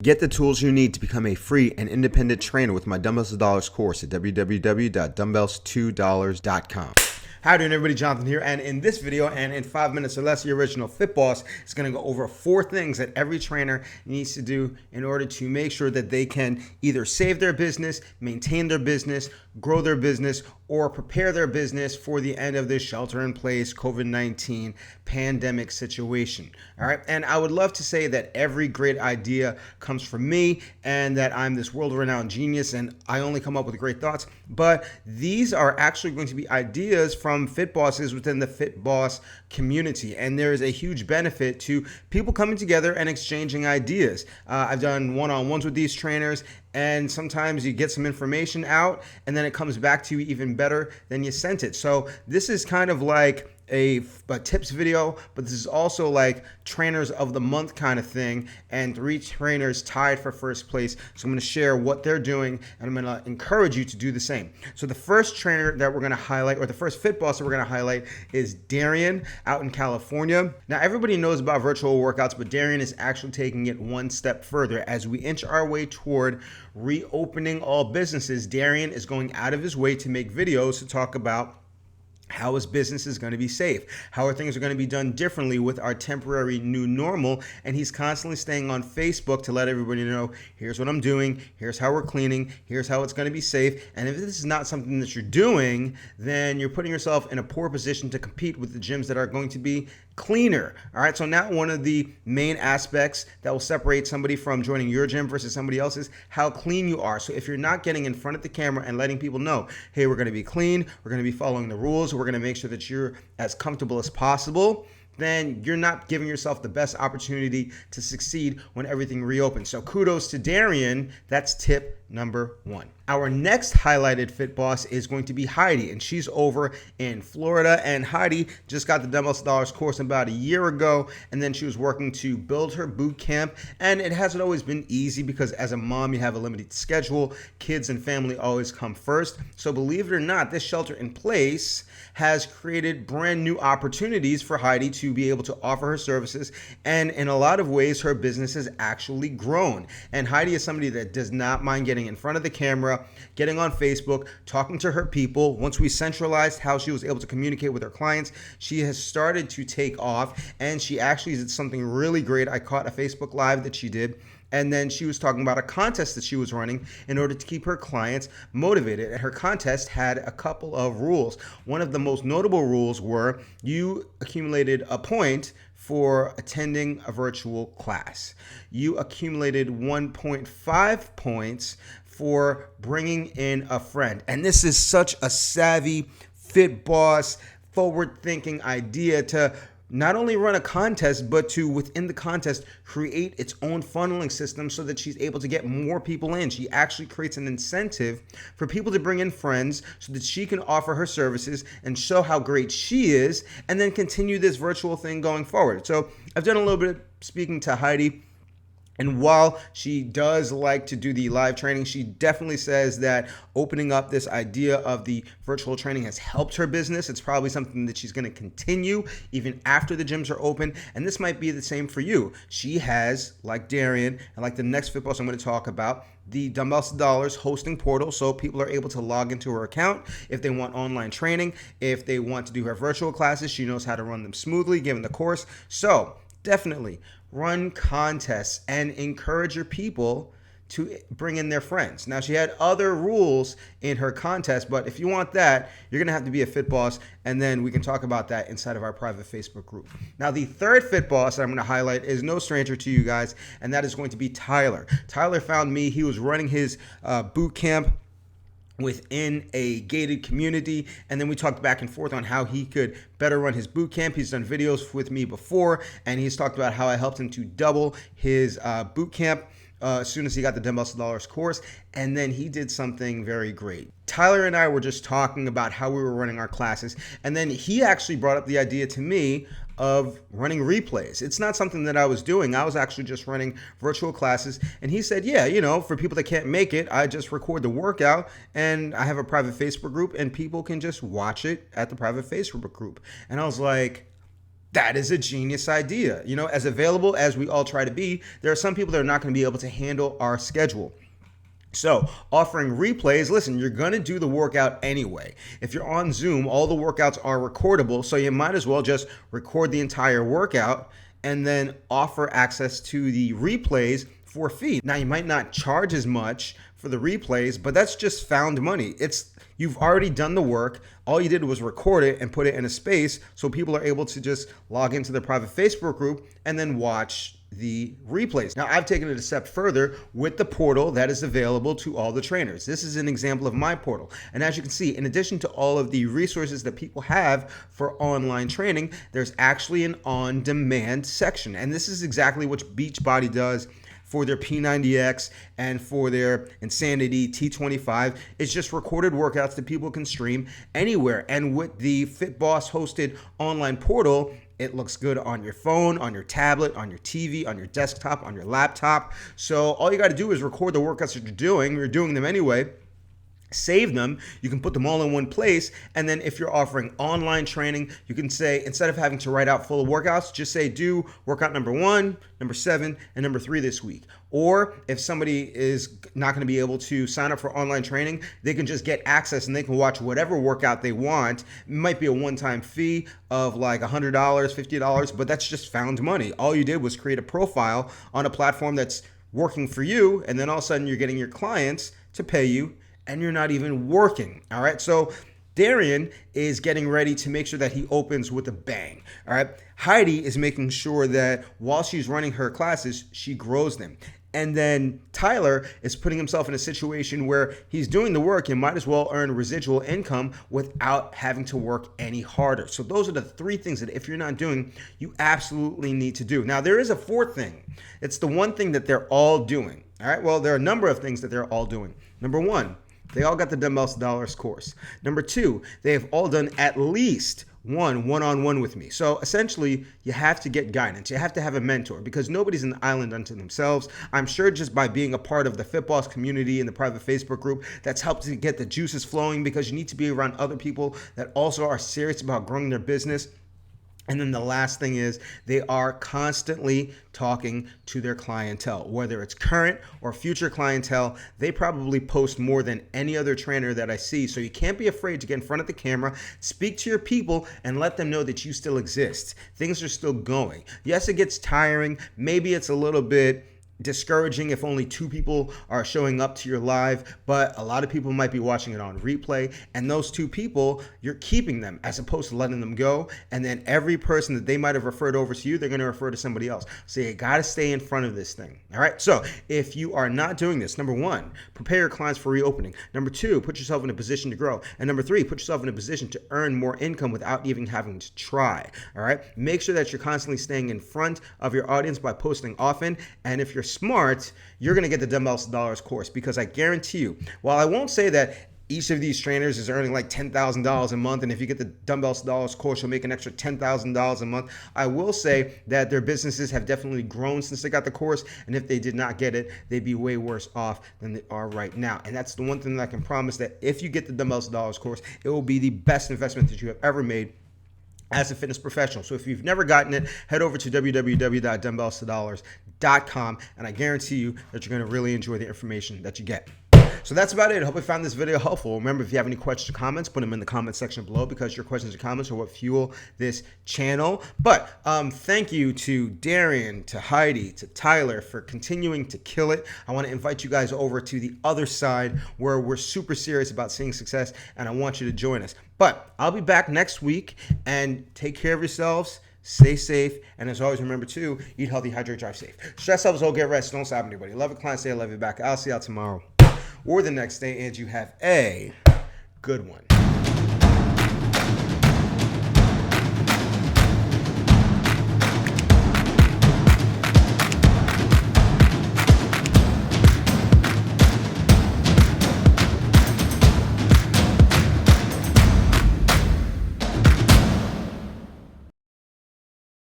Get the tools you need to become a free and independent trainer with my Dumbbells to Dollars course at www.dumbbells2dollars.com. How you doing, everybody? Jonathan here, and in this video, and in 5 minutes or less, the original Fit Boss is going to go over 4 things that every trainer needs to do in order to make sure that they can either save their business, maintain their business, grow their business, or prepare their business for the end of this shelter-in-place COVID-19 pandemic situation. All right, and I would love to say that every great idea comes from me and that I'm this world-renowned genius and I only come up with great thoughts, but these are actually going to be ideas from Fitbosses within the Fitboss community, and there is a huge benefit to people coming together and exchanging ideas. I've done one-on-ones with these trainers, and sometimes you get some information out and then it comes back to you even better than you sent it. So this is kind of like a tips video, but this is also like trainers of the month kind of thing, and 3 trainers tied for first place. So I'm going to share what they're doing, and I'm going to encourage you to do the same. So the first trainer that we're going to highlight, or the first Fit Boss that we're going to highlight, is Darian out in California. Now everybody knows about virtual workouts, but Darian is actually taking it one step further. As we inch our way toward reopening all businesses, Darian is going out of his way to make videos to talk about how his business is going to be safe, how things are going to be done differently with our temporary new normal, and he's constantly staying on Facebook to let everybody know, here's what I'm doing, here's how we're cleaning, here's how it's going to be safe. And if this is not something that you're doing, then you're putting yourself in a poor position to compete with the gyms that are going to be cleaner. All right, so now one of the main aspects that will separate somebody from joining your gym versus somebody else's, how clean you are. So if you're not getting in front of the camera and letting people know, hey, we're going to be clean, we're going to be following the rules, we're going to make sure that you're as comfortable as possible, then you're not giving yourself the best opportunity to succeed when everything reopens. So kudos to Darian. That's tip number 1. Our next highlighted Fit Boss is going to be Heidi, and she's over in Florida. And Heidi just got the Dumbbells to Dollars course about a year ago, and then she was working to build her boot camp. And it hasn't always been easy because as a mom, you have a limited schedule. Kids and family always come first. So believe it or not, this shelter in place has created brand new opportunities for Heidi to be able to offer her services. And in a lot of ways, her business has actually grown. And Heidi is somebody that does not mind getting in front of the camera, getting on Facebook, talking to her people. Once we centralized how she was able to communicate with her clients, she has started to take off, and she actually did something really great. I caught a Facebook Live that she did, and then she was talking about a contest that she was running in order to keep her clients motivated. And her contest had a couple of rules. One of the most notable rules were you accumulated a point for attending a virtual class. You accumulated 1.5 points for bringing in a friend. And this is such a savvy, Fit Boss, forward-thinking idea to not only run a contest, but to, within the contest, create its own funneling system so that she's able to get more people in. She actually creates an incentive for people to bring in friends so that she can offer her services and show how great she is, and then continue this virtual thing going forward. So I've done a little bit of speaking to Heidi, and while she does like to do the live training, she definitely says that opening up this idea of the virtual training has helped her business. It's probably something that she's going to continue even after the gyms are open. And this might be the same for you. She has, like Darian, and like the next Fit Boss I'm going to talk about, the Dumbbells to Dollars hosting portal, so people are able to log into her account if they want online training, if they want to do her virtual classes. She knows how to run them smoothly given the course. So definitely run contests and encourage your people to bring in their friends. Now, she had other rules in her contest, but if you want that, you're going to have to be a Fit Boss, and then we can talk about that inside of our private Facebook group. Now, the third Fit Boss that I'm going to highlight is no stranger to you guys, and that is going to be Tyler. Tyler found me. He was running his boot camp within a gated community, and then we talked back and forth on how he could better run his boot camp. He's done videos with me before, and he's talked about how I helped him to double his boot camp as soon as he got the Dumbbells to Dollars course. And then he did something very great. Tyler and I were just talking about how we were running our classes, and then he actually brought up the idea to me of running replays. It's not something that I was doing. I was actually just running virtual classes. And he said, yeah, you know, for people that can't make it, I just record the workout and I have a private Facebook group and people can just watch it at the private Facebook group. And I was like, That is a genius idea. You know, as available as we all try to be, there are some people that are not going to be able to handle our schedule. So offering replays, listen, you're going to do the workout anyway. If you're on Zoom, all the workouts are recordable, so you might as well just record the entire workout and then offer access to the replays for a fee. Now, you might not charge as much for the replays, but that's just found money. You've already done the work. All you did was record it and put it in a space so people are able to just log into their private Facebook group and then watch the replays. Now, I've taken it a step further with the portal that is available to all the trainers. This is an example of my portal. And as you can see, in addition to all of the resources that people have for online training, there's actually an on-demand section. And this is exactly what Beachbody does for their P90X and for their Insanity T25. It's just recorded workouts that people can stream anywhere. And with the Fitboss hosted online portal, it looks good on your phone, on your tablet, on your TV, on your desktop, on your laptop. So all you got to do is record the workouts that you're doing. You're doing them anyway. Save them. You can put them all in one place. And then if you're offering online training, you can say, instead of having to write out full workouts, just say do workout number 1, number 7, and number 3 this week. Or if somebody is not going to be able to sign up for online training, they can just get access and they can watch whatever workout they want. It might be a one-time fee of like $100, $50, but that's just found money. All you did was create a profile on a platform that's working for you, and then all of a sudden you're getting your clients to pay you, and you're not even working. All right. So Darian is getting ready to make sure that he opens with a bang. All right. Heidi is making sure that while she's running her classes, she grows them. And then Tyler is putting himself in a situation where he's doing the work and might as well earn residual income without having to work any harder. So those are the 3 things that if you're not doing, you absolutely need to do. Now, there is a 4th thing. It's the one thing that they're all doing. All right. Well, there are a number of things that they're all doing. Number 1, they all got the Dumbbells to Dollars course. Number 2, they have all done at least one-on-one with me. So essentially, you have to get guidance. You have to have a mentor because nobody's an island unto themselves. I'm sure just by being a part of the Fitboss community and the private Facebook group, that's helped to get the juices flowing because you need to be around other people that also are serious about growing their business. And then the last thing is they are constantly talking to their clientele, whether it's current or future clientele. They probably post more than any other trainer that I see. So you can't be afraid to get in front of the camera, speak to your people, and let them know that you still exist. Things are still going. Yes, it gets tiring. Maybe it's a little bit discouraging if only 2 people are showing up to your live, but a lot of people might be watching it on replay, and those 2 people, you're keeping them as opposed to letting them go. And then every person that they might have referred over to you, they're going to refer to somebody else. So you got to stay in front of this thing. All right. So if you are not doing this, number 1, prepare your clients for reopening. Number 2, put yourself in a position to grow. And number 3, put yourself in a position to earn more income without even having to try. All right. Make sure that you're constantly staying in front of your audience by posting often. And if you're smart, you're going to get the Dumbbells to Dollars course because I guarantee you, while I won't say that each of these trainers is earning like $10,000 a month, and if you get the Dumbbells to Dollars course, you'll make an extra $10,000 a month, I will say that their businesses have definitely grown since they got the course, and if they did not get it, they'd be way worse off than they are right now. And that's the one thing that I can promise, that if you get the Dumbbells to Dollars course, it will be the best investment that you have ever made as a fitness professional. So if you've never gotten it, head over to www.dumbbellstodollars.com, and I guarantee you that you're going to really enjoy the information that you get. So that's about it. I hope you found this video helpful. Remember, if you have any questions or comments, put them in the comment section below because your questions or comments are what fuel this channel. But thank you to Darian, to Heidi, to Tyler for continuing to kill it. I want to invite you guys over to the other side where we're super serious about seeing success, and I want you to join us. But I'll be back next week, and take care of yourselves. Stay safe, and as always, remember to eat healthy, hydrate, drive safe. Stress levels, get rest, don't stop anybody. Love a client, say I love you back. I'll see y'all tomorrow or the next day, and you have a good one.